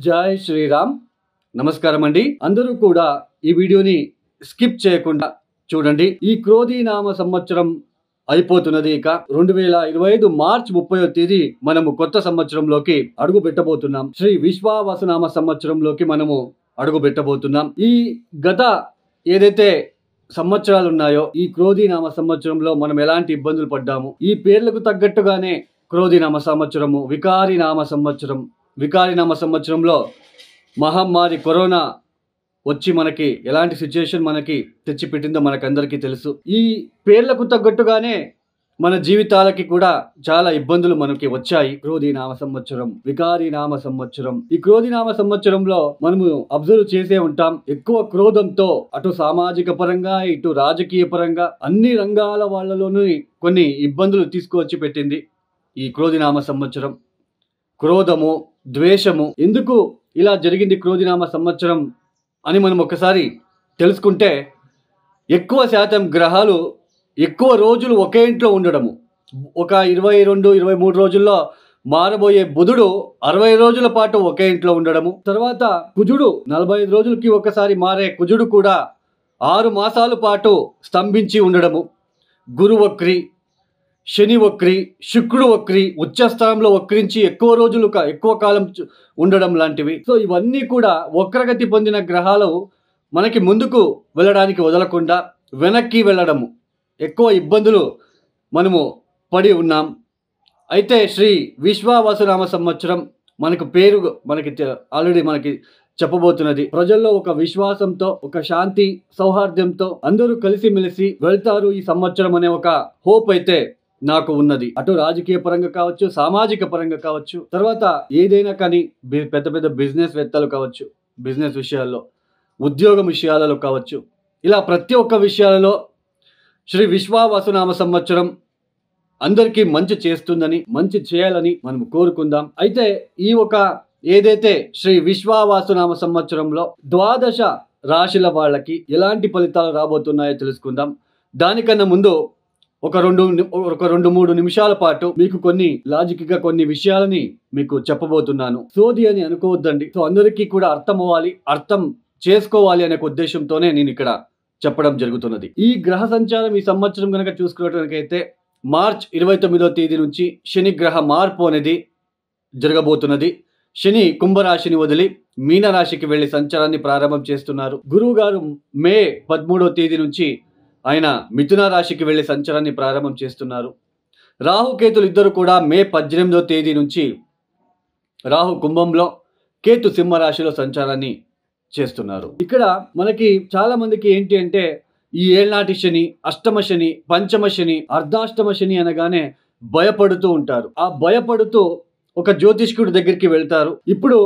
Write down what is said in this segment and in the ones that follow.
జై శ్రీరామ్. నమస్కారం అండి. అందరూ కూడా ఈ వీడియోని స్కిప్ చేయకుండా చూడండి. ఈ క్రోధీనామ సంవత్సరం అయిపోతున్నది. ఇక 2025 మార్చి 30వ తేదీ మనము కొత్త సంవత్సరంలోకి అడుగు పెట్టబోతున్నాం. శ్రీ విశ్వావసునామ సంవత్సరంలోకి మనము అడుగు పెట్టబోతున్నాం. ఈ గత ఏదైతే సంవత్సరాలు ఉన్నాయో ఈ క్రోధీనామ సంవత్సరంలో మనం ఎలాంటి ఇబ్బందులు పడ్డాము, ఈ పేర్లకు తగ్గట్టుగానే క్రోధీనామ సంవత్సరము, వికారినామ సంవత్సరంలో మహమ్మారి కరోనా వచ్చి మనకి ఎలాంటి సిచ్యుయేషన్ మనకి తెచ్చిపెట్టిందో మనకందరికీ తెలుసు. ఈ పేర్లకు తగ్గట్టుగానే మన జీవితాలకి కూడా చాలా ఇబ్బందులు మనకి వచ్చాయి. క్రోధీనామ సంవత్సరం, వికారినామ సంవత్సరం. ఈ క్రోధీనామ సంవత్సరంలో మనము అబ్జర్వ్ చేసే ఉంటాం, ఎక్కువ క్రోధంతో అటు సామాజిక పరంగా ఇటు రాజకీయ పరంగా అన్ని రంగాల వాళ్ళలోనూ కొన్ని ఇబ్బందులు తీసుకువచ్చి పెట్టింది ఈ క్రోధీనామ సంవత్సరం. క్రోధము, ద్వేషము, ఎందుకు ఇలా జరిగింది క్రోధీనామ సంవత్సరం అని మనం ఒకసారి తెలుసుకుంటే, ఎక్కువ శాతం గ్రహాలు ఎక్కువ రోజులు ఒకే ఇంట్లో ఉండడము, ఒక 22-23 రోజుల్లో మారబోయే బుధుడు 60 రోజుల పాటు ఒకే ఇంట్లో ఉండడము, తర్వాత కుజుడు 45 రోజులకి ఒకసారి మారే కుజుడు కూడా 6 మాసాల పాటు స్తంభించి ఉండడము, గురు వక్రి, శని వక్రి, శుక్రుడు వక్రి, ఉచ్చస్థానంలో వక్రించి ఎక్కువ కాలం ఉండడం లాంటివి. సో ఇవన్నీ కూడా వక్రగతి పొందిన గ్రహాలు మనకి ముందుకు వెళ్ళడానికి వదలకుండా వెనక్కి వెళ్ళడము, ఎక్కువ ఇబ్బందులు మనము పడి ఉన్నాం. అయితే శ్రీ విశ్వావసునామ సంవత్సరం మనకు పేరు ఆల్రెడీ మనకి చెప్పబోతున్నది. ప్రజల్లో ఒక విశ్వాసంతో, ఒక శాంతి సౌహార్దంతో అందరూ కలిసిమెలిసి వెళ్తారు ఈ సంవత్సరం అనే ఒక హోప్ అయితే నాకు ఉన్నది. అటు రాజకీయ పరంగా కావచ్చు, సామాజిక పరంగా కావచ్చు, తర్వాత ఏదైనా కానీ పెద్ద పెద్ద బిజినెస్ వేత్తలు కావచ్చు, బిజినెస్ విషయాల్లో, ఉద్యోగం విషయాలలో కావచ్చు, ఇలా ప్రతి ఒక్క విషయాలలో శ్రీ విశ్వావసునామ సంవత్సరం అందరికీ మంచి చేస్తుందని, మంచి చేయాలని మనం కోరుకుందాం. అయితే ఈ ఏదైతే శ్రీ విశ్వావసునామ సంవత్సరంలో 12 రాశుల వాళ్ళకి ఎలాంటి ఫలితాలు రాబోతున్నాయో తెలుసుకుందాం. దానికన్నా ముందు ఒక 2-3 నిమిషాల పాటు మీకు కొన్ని విషయాలని మీకు చెప్పబోతున్నాను. సోది అని అనుకోవద్దండి. సో అందరికీ కూడా అర్థం అవ్వాలి, అర్థం చేసుకోవాలి అనే ఉద్దేశంతోనే నేను ఇక్కడ చెప్పడం జరుగుతున్నది. ఈ గ్రహ సంచారం ఈ సంవత్సరం కనుక చూసుకున్నట్లయితే మార్చ్ 29వ తేదీ నుంచి శని గ్రహ మార్పు అనేది జరగబోతున్నది. శని కుంభరాశిని వదిలి మీనరాశికి వెళ్లి సంచారాన్ని ప్రారంభం చేస్తున్నారు. గురువు గారు మే 13వ తేదీ నుంచి ఆయన మిథున రాశికి వెళ్లి సంచారాన్ని ప్రారంభం చేస్తున్నారు. రాహుకేతులు ఇద్దరు కూడా మే 18వ తేదీ నుంచి రాహు కుంభంలో, కేతు సింహరాశిలో సంచారాన్ని చేస్తున్నారు. ఇక్కడ మనకి చాలా మందికి ఏంటి అంటే, ఈ ఏళ్నాటి శని, అష్టమ శని, పంచమ శని, అర్ధాష్టమ శని అనగానే భయపడుతూ ఉంటారు. ఆ భయపడుతూ ఒక జ్యోతిష్కుడి దగ్గరికి వెళ్తారు. ఇప్పుడు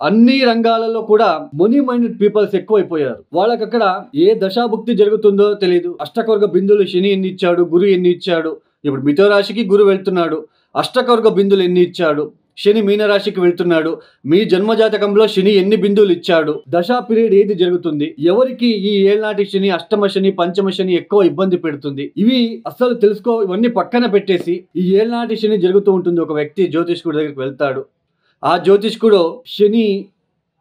అన్ని రంగాలలో కూడా మనీ మైండెడ్ పీపుల్స్ ఎక్కువైపోయారు. వాళ్ళకి అక్కడ ఏ దశాభుక్తి జరుగుతుందో తెలియదు. అష్టకవర్గ బిందులు శని ఎన్ని ఇచ్చాడు, గురు ఎన్ని ఇచ్చాడు, ఇప్పుడు మిథున రాశికి గురు వెళ్తున్నాడు, అష్టకవర్గ బిందులు ఎన్ని ఇచ్చాడు, శని మీనరాశికి వెళ్తున్నాడు, మీ జన్మజాతకంలో శని ఎన్ని బిందువులు ఇచ్చాడు, దశా పీరియడ్ ఏది జరుగుతుంది, ఎవరికి ఈ ఏళ్నాటి శని, అష్టమ శని, పంచమ శని ఎక్కువ ఇబ్బంది పెడుతుంది, ఇవి అస్సలు ఇవన్నీ పక్కన పెట్టేసి ఈ ఏళ్నాటి శని జరుగుతూ ఉంటుంది. ఒక వ్యక్తి జ్యోతిష్కుడి దగ్గరికి వెళ్తాడు. ఆ జ్యోతిష్కుడు శని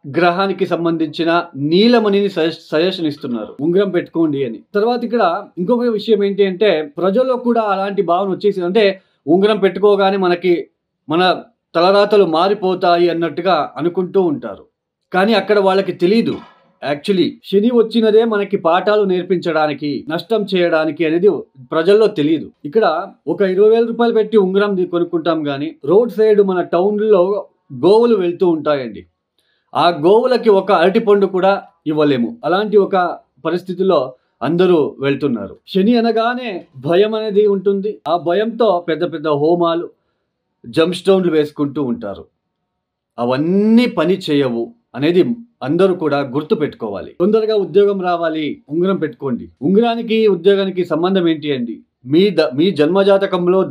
గ్రహానికి సంబంధించిన నీలమణిని సజెషన్ ఇస్తున్నారు, ఉంగరం పెట్టుకోండి అని. తర్వాత ఇక్కడ ఇంకొక విషయం ఏంటి అంటే, ప్రజల్లో కూడా అలాంటి భావన వచ్చేసింది. అంటే ఉంగరం పెట్టుకోగానే మన తలరాతలు మారిపోతాయి అన్నట్టుగా అనుకుంటూ ఉంటారు. కానీ అక్కడ వాళ్ళకి తెలీదు, యాక్చువల్లీ శని వచ్చినదే మనకి పాఠాలు నేర్పించడానికి, నష్టం చేయడానికి అనేది ప్రజల్లో తెలియదు. ఇక్కడ ఒక 20,000 రూపాయలు పెట్టి ఉంగరం కొనుక్కుంటాం కానీ రోడ్ సైడ్ మన టౌన్లో గోవులు వెళ్తూ ఉంటాయండి. ఆ గోవులకి ఒక అరటిపండు కూడా ఇవ్వలేము. అలాంటి ఒక పరిస్థితిలో అందరూ వెళ్తున్నారు. శని అనగానే భయం అనేది ఉంటుంది. ఆ భయంతో పెద్ద పెద్ద హోమాలు, జంప్ స్టోన్లు వేసుకుంటూ ఉంటారు. అవన్నీ పని చేయవు అనేది అందరూ కూడా గుర్తు పెట్టుకోవాలి. తొందరగా ఉద్యోగం రావాలి, ఉంగరం పెట్టుకోండి. ఉంగరానికి ఉద్యోగానికి సంబంధం ఏంటి అండి? మీ జన్మజాతకంలో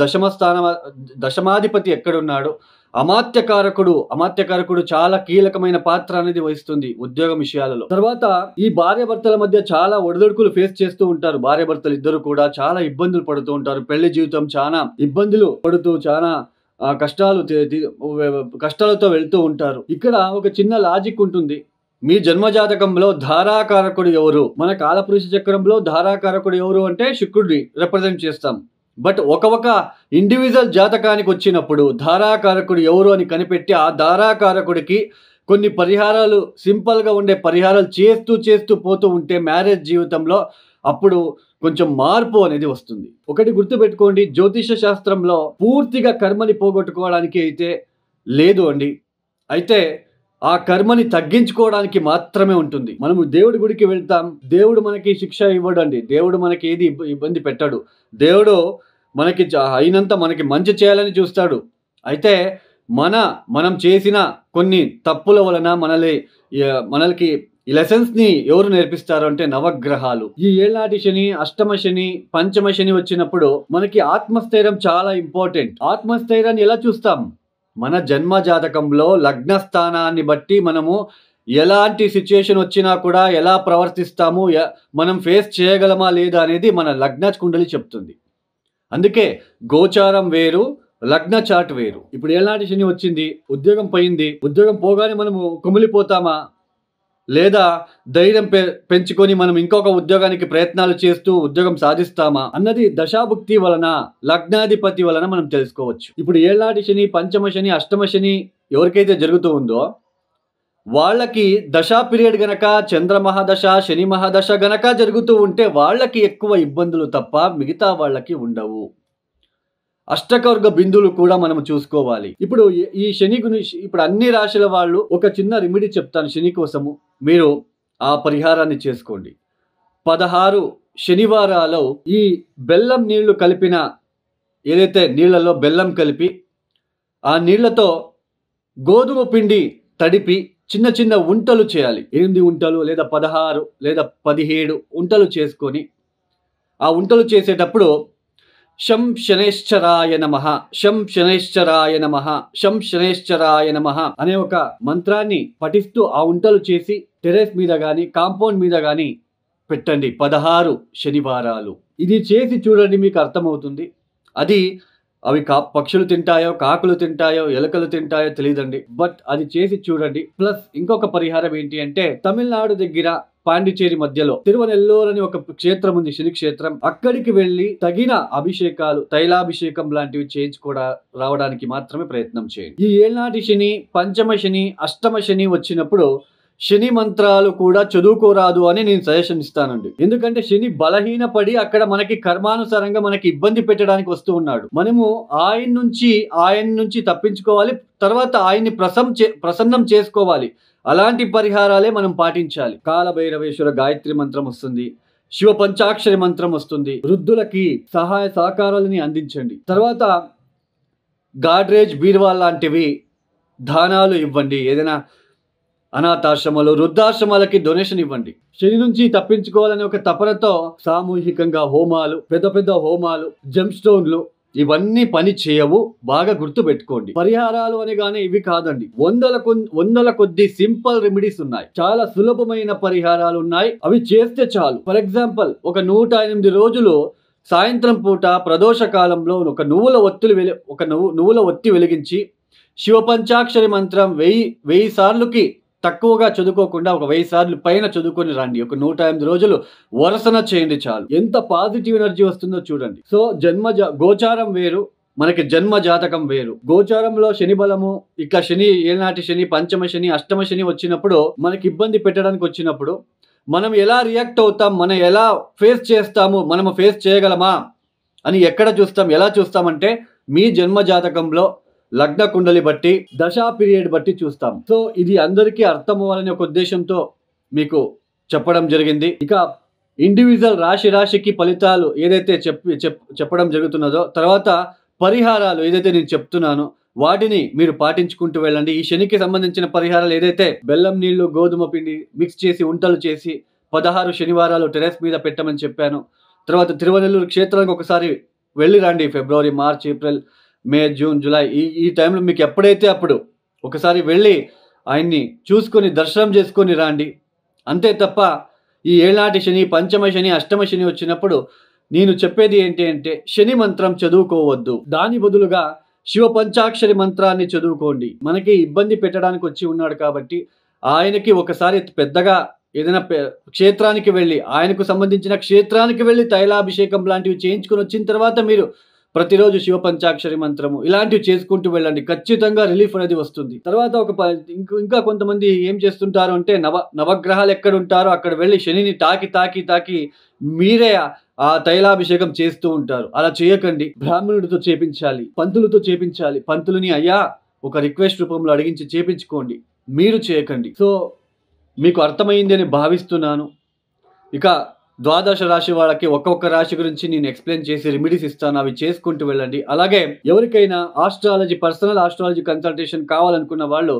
దశమాధిపతి ఎక్కడున్నాడు, అమాత్యకారకుడు చాలా కీలకమైన పాత్ర అనేది వహిస్తుంది ఉద్యోగం విషయాలలో. తర్వాత ఈ భార్యాభర్తల మధ్య చాలా ఒడిదొడుకులు ఫేస్ చేస్తూ ఉంటారు. భార్యాభర్తలు ఇద్దరు కూడా చాలా ఇబ్బందులు పడుతూ ఉంటారు. పెళ్లి జీవితం చాలా ఇబ్బందులు పడుతూ చాలా కష్టాలతో వెళ్తూ ఉంటారు. ఇక్కడ ఒక చిన్న లాజిక్ ఉంటుంది. మీ జన్మజాతకంలో ధారాకారకుడు ఎవరు? మన కాలపురుష చక్రంలో ధారాకారకుడు ఎవరు అంటే శుక్రుడిని రిప్రజెంట్ చేస్తాం. బట్ ఒక ఇండివిజువల్ జాతకానికి వచ్చినప్పుడు ధారాకారకుడు ఎవరు అని కనిపెట్టి ఆ ధారాకారకుడికి కొన్ని పరిహారాలు, సింపుల్గా ఉండే పరిహారాలు చేస్తూ పోతూ ఉంటే మ్యారేజ్ జీవితంలో అప్పుడు కొంచెం మార్పు అనేది వస్తుంది. ఒకటి గుర్తుపెట్టుకోండి, జ్యోతిష శాస్త్రంలో పూర్తిగా కర్మని పోగొట్టుకోవడానికి అయితే లేదు అండి. అయితే ఆ కర్మని తగ్గించుకోవడానికి మాత్రమే ఉంటుంది. మనము దేవుడి గుడికి వెళ్తాం, దేవుడు మనకి శిక్ష ఇవ్వడండి. దేవుడు మనకి ఏది ఇబ్బంది పెట్టాడు. దేవుడు మనకి అయినంత మనకి మంచి చేయాలని చూస్తాడు. అయితే మనం చేసిన కొన్ని తప్పుల వలన మనకి ఈ లెసన్స్ ని ఎవరు నేర్పిస్తారు అంటే నవగ్రహాలు. ఈ ఏళ్ళనాటి శని, అష్టమ శని, పంచమ శని వచ్చినప్పుడు మనకి ఆత్మస్థైర్యం చాలా ఇంపార్టెంట్. ఆత్మస్థైర్యాన్ని ఎలా చూస్తాం? మన జన్మ జాతకంలో లగ్న స్థానాన్ని బట్టి మనము ఎలాంటి సిచ్యుయేషన్ వచ్చినా కూడా ఎలా ప్రవర్తిస్తాము, మనం ఫేస్ చేయగలమా లేదా అనేది మన లగ్న కుండలి చెప్తుంది. అందుకే గోచారం వేరు, లగ్న చాట్ వేరు. ఇప్పుడు ఏళ్ళనాటి శని వచ్చింది, ఉద్యోగం పోయింది. ఉద్యోగం పోగానే మనము కుమిలిపోతామా, లేదా ధైర్యం పెంచుకొని మనం ఇంకొక ఉద్యోగానికి ప్రయత్నాలు చేస్తూ ఉద్యోగం సాధిస్తామా అన్నది దశాభుక్తి వలన, లగ్నాధిపతి వలన మనం తెలుసుకోవచ్చు. ఇప్పుడు ఏళ్ళనాటి శని, పంచమ శని, అష్టమ శని ఎవరికైతే జరుగుతూ ఉందో వాళ్ళకి దశా పీరియడ్ గనక చంద్ర మహాదశ, శని మహాదశ గనక జరుగుతూ ఉంటే వాళ్ళకి ఎక్కువ ఇబ్బందులు తప్ప మిగతా వాళ్ళకి ఉండవు. అష్టకవర్గ బిందువులు కూడా మనం చూసుకోవాలి. ఇప్పుడు ఈ శని గురించి ఇప్పుడు అన్ని రాశుల వాళ్ళు ఒక చిన్న రెమెడీ చెప్తాను శని కోసము. మీరు ఆ పరిహారాన్ని చేసుకోండి. 16 శనివారాలు ఈ బెల్లం నీళ్లు కలిపిన, ఏదైతే నీళ్లలో బెల్లం కలిపి ఆ నీళ్లతో గోధుమ పిండి తడిపి చిన్న చిన్న ఉంటలు చేయాలి. 8 ఉంటలు లేదా 16 లేదా 17 ఉంటలు చేసుకొని ఆ ఉంటలు చేసేటప్పుడు శం శనైశ్చరాయ నమః, శం శనైశ్చరాయ నమః, శం శనైశ్చరాయ నమః అనే ఒక మంత్రాన్ని పఠిస్తూ ఆ ఉంటలు చేసి టెర్రస్ మీద కానీ కాంపౌండ్ మీద కానీ పెట్టండి 16 శనివారాలు. ఇది చేసి చూడండి, మీకు అర్థమవుతుంది. అవి పక్షులు తింటాయో, కాకులు తింటాయో, ఎలుకలు తింటాయో తెలియదండి. బట్ అది చేసి చూడండి. ప్లస్ ఇంకొక పరిహారం ఏంటి అంటే, తమిళనాడు దగ్గర పాండిచేరి మధ్యలో తిరువనెల్లూరు అని ఒక క్షేత్రం ఉంది, శని క్షేత్రం. అక్కడికి వెళ్ళి తగిన అభిషేకాలు, తైలాభిషేకం లాంటివి రావడానికి మాత్రమే ప్రయత్నం చేయండి. ఈ ఏళ్ళనాటి శని, పంచమ శని, అష్టమ శని వచ్చినప్పుడు శని మంత్రాలు కూడా చదువుకోరాదు అని నేను సజెషన్ ఇస్తానండి. ఎందుకంటే శని బలహీనపడి అక్కడ మనకి కర్మానుసారంగా మనకి ఇబ్బంది పెట్టడానికి వస్తూ ఉన్నాడు. మనము ఆయన నుంచి తప్పించుకోవాలి, తర్వాత ఆయన్ని ప్రసన్నం చేసుకోవాలి. అలాంటి పరిహారాలే మనం పాటించాలి. కాలభైరవేశ్వర గాయత్రి మంత్రం వస్తుంది, శివ పంచాక్షరి మంత్రం వస్తుంది. వృద్ధులకి సహాయ సహకారాలని అందించండి. తర్వాత గాడ్రేజ్, బీర్వాల్ లాంటివి దానాలు ఇవ్వండి. ఏదైనా అనాథాశ్రమాలు, వృద్ధాశ్రమాలకి డొనేషన్ ఇవ్వండి. శని నుంచి తప్పించుకోవాలని ఒక తపనతో సామూహికంగా హోమాలు, పెద్ద హోమాలు, జెమ్ స్టోన్లు ఇవన్నీ పని చేయవు. బాగా గుర్తు పెట్టుకోండి. పరిహారాలు అనగానే ఇవి కాదండి, వందల కొద్ది సింపుల్ రెమెడీస్ ఉన్నాయి. చాలా సులభమైన పరిహారాలు ఉన్నాయి. అవి చేస్తే చాలు. ఫర్ ఎగ్జాంపుల్, ఒక 108 రోజులు సాయంత్రం పూట ప్రదోష కాలంలో ఒక నువ్వుల ఒత్తి వెలిగించి శివ పంచాక్షరి మంత్రం 1000 సార్లుకి తక్కువగా చదువుకోకుండా ఒక 1000 సార్లు పైన చదువుకొని రండి. ఒక 108 రోజులు వరసన చేయండి చాలు. ఎంత పాజిటివ్ ఎనర్జీ వస్తుందో చూడండి. సో గోచారం వేరు, మనకి జన్మ జాతకం వేరు. గోచారంలో శని బలము, ఇట్లా శని, ఏళ్ళనాటి శని, పంచమ శని, అష్టమ శని వచ్చినప్పుడు మనకి ఇబ్బంది పెట్టడానికి వచ్చినప్పుడు మనం ఎలా రియాక్ట్ అవుతాం, మనం ఎలా ఫేస్ చేస్తాము, మనము ఫేస్ చేయగలమా అని ఎక్కడ చూస్తాం, ఎలా చూస్తామంటే మీ జన్మ జాతకంలో లగ్న కుండలి బట్టి, దశా పీరియడ్ బట్టి చూస్తాం. సో ఇది అందరికీ అర్థం అవ్వాలనే ఒక ఉద్దేశంతో మీకు చెప్పడం జరిగింది. ఇక ఇండివిజువల్ రాశికి ఫలితాలు ఏదైతే చెప్పడం జరుగుతున్నదో, తర్వాత పరిహారాలు ఏదైతే నేను చెప్తున్నానో వాటిని మీరు పాటించుకుంటూ వెళ్ళండి. ఈ శనికి సంబంధించిన పరిహారాలు ఏదైతే బెల్లం నీళ్లు, గోధుమ పిండి మిక్స్ చేసి ఉంటలు చేసి 16 శనివారాలు టెర్రస్ మీద పెట్టమని చెప్పాను. తర్వాత తిరువనెల్లూరు క్షేత్రానికి ఒకసారి వెళ్ళి రండి. ఫిబ్రవరి, మార్చ్, ఏప్రిల్, మే, జూన్, జూలై ఈ టైంలో మీకు ఎప్పుడైతే అప్పుడు ఒకసారి వెళ్ళి ఆయన్ని చూసుకొని దర్శనం చేసుకొని రండి. అంతే తప్ప ఈ ఏళ్ళనాటి శని, పంచమ శని, అష్టమ శని వచ్చినప్పుడు నేను చెప్పేది ఏంటి అంటే శని మంత్రం చదువుకోవద్దు. దాని బదులుగా శివ పంచాక్షరి మంత్రాన్ని చదువుకోండి. మనకి ఇబ్బంది పెట్టడానికి వచ్చి ఉన్నాడు కాబట్టి ఆయనకి ఒకసారి పెద్దగా ఏదైనా క్షేత్రానికి వెళ్ళి, ఆయనకు సంబంధించిన క్షేత్రానికి వెళ్ళి తైలాభిషేకం లాంటివి చేయించుకొని వచ్చిన తర్వాత మీరు ప్రతిరోజు శివ పంచాక్షరి మంత్రము ఇలాంటివి చేసుకుంటూ వెళ్ళండి. ఖచ్చితంగా రిలీఫ్ అనేది వస్తుంది. తర్వాత ఇంకా కొంతమంది ఏం చేస్తుంటారు అంటే నవగ్రహాలు ఎక్కడ ఉంటారో అక్కడ వెళ్ళి శనిని తాకి మీరే ఆ తైలాభిషేకం చేస్తూ ఉంటారు. అలా చేయకండి. బ్రాహ్మణుడితో చేపించాలి, పంతులతో చేపించాలి. పంతులని అయ్యా ఒక రిక్వెస్ట్ రూపంలో అడిగించి చేపించుకోండి, మీరు చేయకండి. సో మీకు అర్థమైంది అని భావిస్తున్నాను. ఇక ద్వాదశ రాశి వాళ్ళకి ఒక్కొక్క రాశి గురించి నేను ఎక్స్ప్లెయిన్ చేసి రెమెడీస్ ఇస్తాను, అవి చేసుకుంటూ వెళ్ళండి. అలాగే ఎవరికైనా పర్సనల్ ఆస్ట్రాలజీ కన్సల్టేషన్ కావాలనుకున్న వాళ్ళు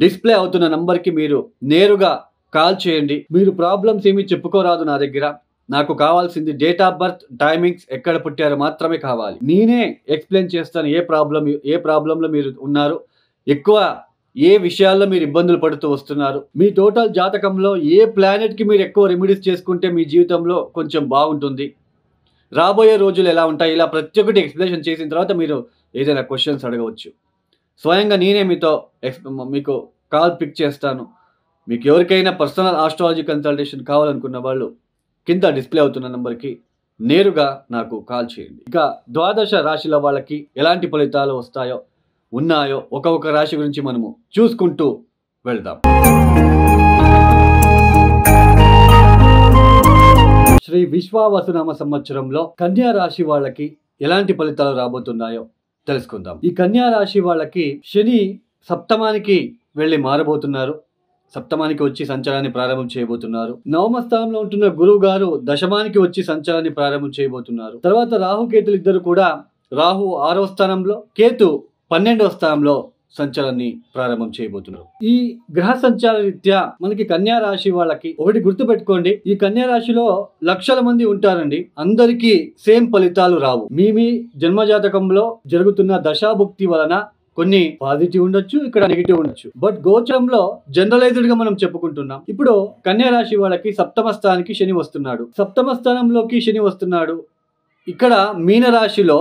డిస్ప్లే అవుతున్న నంబర్కి మీరు నేరుగా కాల్ చేయండి. మీరు ప్రాబ్లమ్స్ ఏమీ చెప్పుకోరాదు నా దగ్గర. నాకు కావాల్సింది డేట్ ఆఫ్ బర్త్, టైమింగ్స్, ఎక్కడ పుట్టారో మాత్రమే కావాలి. నేనే ఎక్స్ప్లెయిన్ చేస్తాను ఏ ప్రాబ్లంలో మీరు ఉన్నారు, ఎక్కువ ఏ విషయాల్లో మీరు ఇబ్బందులు పడుతూ వస్తున్నారు, మీ టోటల్ జాతకంలో ఏ ప్లానెట్కి మీరు ఎక్కువ రెమెడీస్ చేసుకుంటే మీ జీవితంలో కొంచెం బాగుంటుంది, రాబోయే రోజులు ఎలా ఉంటాయి, ఇలా ప్రతి ఒక్కటి ఎక్స్ప్లెనేషన్ చేసిన తర్వాత మీరు ఏదైనా క్వశ్చన్స్ అడగవచ్చు. స్వయంగా నేనే మీకు కాల్ పిక్ చేస్తాను. మీకు ఎవరికైనా పర్సనల్ ఆస్ట్రాలజీ కన్సల్టేషన్ కావాలనుకున్న వాళ్ళు కింద డిస్ప్లే అవుతున్న నెంబర్కి నేరుగా నాకు కాల్ చేయండి. ఇక ద్వాదశ రాశిల వాళ్ళకి ఎలాంటి ఫలితాలు ఉన్నాయో ఒక్కొక్క రాశి గురించి మనము చూసుకుంటూ వెళ్దాం. శ్రీ విశ్వావసునామ సంవత్సరంలో కన్యా రాశి వాళ్ళకి ఎలాంటి ఫలితాలు రాబోతున్నాయో తెలుసుకుందాం. ఈ కన్యా రాశి వాళ్ళకి శని సప్తమానికి వెళ్ళి మారబోతున్నారు. సప్తమానికి వచ్చి సంచారాన్ని ప్రారంభం చేయబోతున్నారు. నవమ స్థానంలో ఉంటున్న గురువు గారు దశమానికి వచ్చి సంచారాన్ని ప్రారంభం చేయబోతున్నారు. తర్వాత రాహుకేతులు ఇద్దరు కూడా, రాహు 6వ స్థానంలో, కేతు 12వ స్థానంలో సంచారాన్ని ప్రారంభం చేయబోతున్నారు. ఈ గ్రహ సంచార రీత్యా మనకి కన్యా రాశి వాళ్ళకి ఒకటి గుర్తుపెట్టుకోండి, ఈ కన్యా రాశిలో లక్షల మంది ఉంటారండి. అందరికీ సేమ్ ఫలితాలు రావు. మీ జన్మజాతకంలో జరుగుతున్న దశాభుక్తి వలన కొన్ని పాజిటివ్ ఉండొచ్చు, ఇక్కడ నెగిటివ్ ఉండొచ్చు. బట్ గోచరంలో జనరలైజ్డ్ గా మనం చెప్పుకుంటున్నాం. ఇప్పుడు కన్యా రాశి వాళ్ళకి సప్తమ స్థానానికి శని వస్తున్నాడు. సప్తమ స్థానంలోకి శని వస్తున్నాడు. ఇక్కడ మీన రాశిలో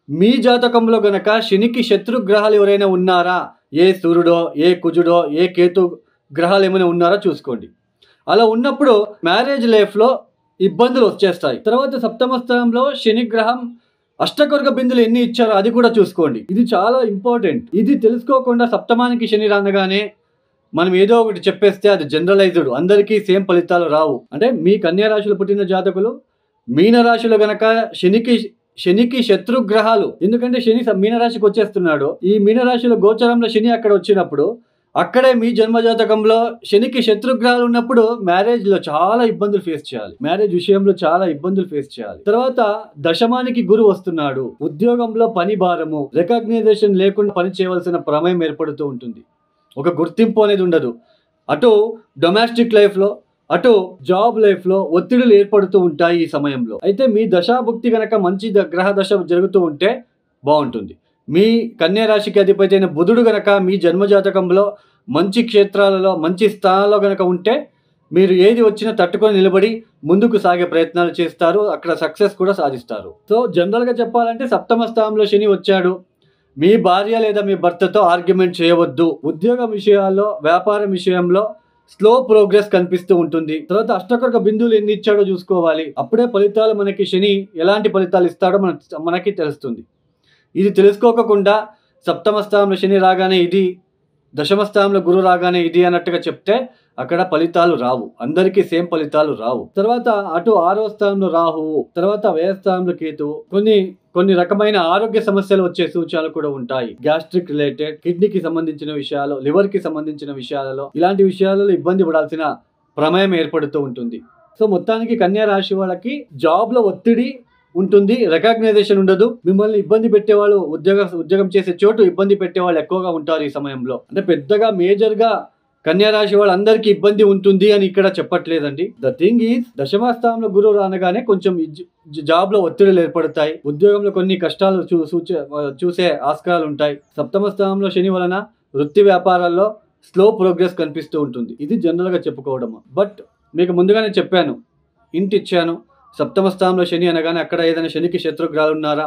మీ జాతకంలో గనక శనికి శత్రు గ్రహాలు ఎవరైనా ఉన్నారా, ఏ సూర్యుడో, ఏ కుజుడో, ఏ కేతు గ్రహాలు ఏమైనా ఉన్నారా చూసుకోండి. అలా ఉన్నప్పుడు మ్యారేజ్ లైఫ్లో ఇబ్బందులు వచ్చేస్తాయి. తర్వాత సప్తమ స్థానంలో శని గ్రహం అష్టకొర్గ బిందులు ఎన్ని ఇచ్చారో అది కూడా చూసుకోండి. ఇది చాలా ఇంపార్టెంట్. ఇది తెలుసుకోకుండా సప్తమానికి శని రానగానే మనం ఏదో ఒకటి చెప్పేస్తే అది జనరలైజ్డ్, అందరికీ సేమ్ ఫలితాలు రావు. అంటే మీ కన్యా రాశిలో పుట్టిన జాతకులు మీనరాశిలో గనక శనికి శత్రుగ్రహాలు, ఎందుకంటే శని మీనరాశికి వచ్చేస్తున్నాడు. ఈ మీనరాశిలో గోచరంలో శని అక్కడ వచ్చినప్పుడు అక్కడే మీ జన్మజాతకంలో శనికి శత్రుగ్రహాలు ఉన్నప్పుడు మ్యారేజ్ లో చాలా ఇబ్బందులు ఫేస్ చేయాలి. మ్యారేజ్ విషయంలో చాలా ఇబ్బందులు ఫేస్ చేయాలి. తర్వాత దశమానికి గురువు వస్తున్నాడు. ఉద్యోగంలో పని భారము, రికగ్నైజేషన్ లేకుండా పని చేయవలసిన ప్రమేయం ఏర్పడుతూ ఉంటుంది. ఒక గుర్తింపు అనేది ఉండదు. అటు డొమెస్టిక్ లైఫ్ లో, అటు జాబ్ లైఫ్ లో ఒత్తిడులు ఏర్పడుతూ ఉంటాయి ఈ సమయంలో. అయితే మీ దశాభుక్తి గనక మంచి గ్రహ దశ జరుగుతూ ఉంటే బాగుంటుంది. మీ కన్యా రాశికి అధిపతి అయిన బుధుడు గనక మీ జన్మజాతకంలో మంచి క్షేత్రాలలో, మంచి స్థానాల్లో గనక ఉంటే మీరు ఏది వచ్చినా తట్టుకొని నిలబడి ముందుకు సాగే ప్రయత్నాలు చేస్తారు. అక్కడ సక్సెస్ కూడా సాధిస్తారు. సో జనరల్గా చెప్పాలంటే సప్తమ స్థానంలో శని వచ్చాడు. మీ భార్య లేదా మీ భర్తతో ఆర్గ్యుమెంట్ చేయవద్దు. ఉద్యోగం విషయాల్లో, వ్యాపారం విషయంలో స్లో ప్రోగ్రెస్ కనిపిస్తూ ఉంటుంది. తర్వాత అష్టకొర్గ బిందువులు ఎన్ని ఇచ్చాడో చూసుకోవాలి. అప్పుడే ఫలితాలు మనకి శని ఎలాంటి ఫలితాలు ఇస్తాడో మనకి తెలుస్తుంది. ఇది తెలుసుకోకుండా సప్తమ స్థానంలో శని రాగానే ఇది, దశమ స్థానంలో గురువు రాగానే ఇది అన్నట్టుగా చెప్తే అక్కడ ఫలితాలు రావు. అందరికీ సేమ్ ఫలితాలు రావు. తర్వాత అటు 6వ స్థానంలో రాహువు, తర్వాత వ్యయ స్థానంలో కేతువు. కొన్ని రకమైన ఆరోగ్య సమస్యలు వచ్చే సూచనలు కూడా ఉంటాయి. గ్యాస్ట్రిక్ రిలేటెడ్, కిడ్నీకి సంబంధించిన విషయాలు, లివర్ కి సంబంధించిన విషయాలలో, ఇలాంటి విషయాలలో ఇబ్బంది పడాల్సిన ప్రమేయం ఏర్పడుతూ ఉంటుంది. సో మొత్తానికి కన్యా రాశి వాళ్ళకి జాబ్ లో ఒత్తిడి ఉంటుంది, రికగ్నైజేషన్ ఉండదు. మిమ్మల్ని ఇబ్బంది పెట్టేవాళ్ళు, ఉద్యోగం చేసే చోటు ఇబ్బంది పెట్టేవాళ్ళు ఎక్కువగా ఉంటారు ఈ సమయంలో. అంటే పెద్దగా మేజర్ గా కన్యా రాశి వాళ్ళందరికీ ఇబ్బంది ఉంటుంది అని ఇక్కడ చెప్పట్లేదండి. ద థింగ్ ఈజ్, దశమ స్థానంలో గురువు రానగానే కొంచెం జాబ్ లో ఒత్తిడులు ఏర్పడతాయి. ఉద్యోగంలో కొన్ని కష్టాలు చూసే ఆస్కారాలు ఉంటాయి. సప్తమ స్థానంలో శని వలన వృత్తి వ్యాపారాల్లో స్లో ప్రోగ్రెస్ కనిపిస్తూ ఉంటుంది. ఇది జనరల్ గా చెప్పుకోవడం. బట్ మీకు ముందుగానే చెప్పాను, ఇంటి ఇచ్చాను. సప్తమ స్థానంలో శని అనగానే అక్కడ ఏదైనా శనికి శత్రుగ్రహాలు ఉన్నారా,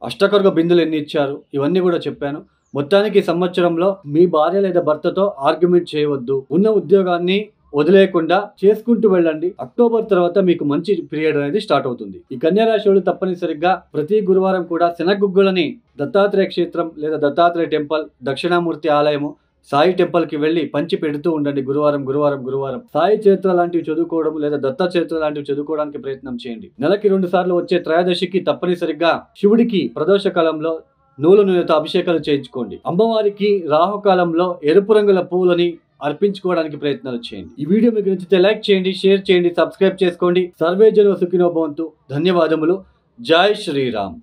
అష్టకర్గ బిందులు ఎన్ని ఇచ్చారు, ఇవన్నీ కూడా చెప్పాను. మొత్తానికి ఈ సంవత్సరంలో మీ భార్య లేదా భర్తతో ఆర్గ్యుమెంట్ చేయవద్దు. ఉన్న ఉద్యోగాన్ని వదిలేయకుండా చేసుకుంటూ వెళ్ళండి. అక్టోబర్ తర్వాత మీకు మంచి పీరియడ్ అనేది స్టార్ట్ అవుతుంది. ఈ కన్యా రాశి వాళ్ళు తప్పనిసరిగా ప్రతి గురువారం కూడా శనగుగ్గులని దత్తాత్రేయ క్షేత్రం లేదా దత్తాత్రేయ టెంపుల్, దక్షిణామూర్తి ఆలయము, సాయి టెంపుల్ కి వెళ్ళి పంచి పెడుతూ ఉండండి. గురువారం సాయి చరిత్ర లాంటివి చదువుకోవడం లేదా దత్త చరిత్ర లాంటివి చదువుకోవడానికి ప్రయత్నం చేయండి. నెలకి 2 సార్లు వచ్చే త్రయోదశికి తప్పనిసరిగా శివుడికి ప్రదోష కాలంలో నూనెతో అభిషేకాలు చేయించుకోండి. అమ్మవారికి రాహుకాలంలో ఎరుపు రంగుల పువ్వులని అర్పించుకోవడానికి ప్రయత్నాలు చేయండి. ఈ వీడియో మీకు నచ్చితే లైక్ చేయండి, షేర్ చేయండి, సబ్స్క్రైబ్ చేసుకోండి. సర్వే జన సుఖినో భవంతు. ధన్యవాదములు. జై శ్రీరామ్.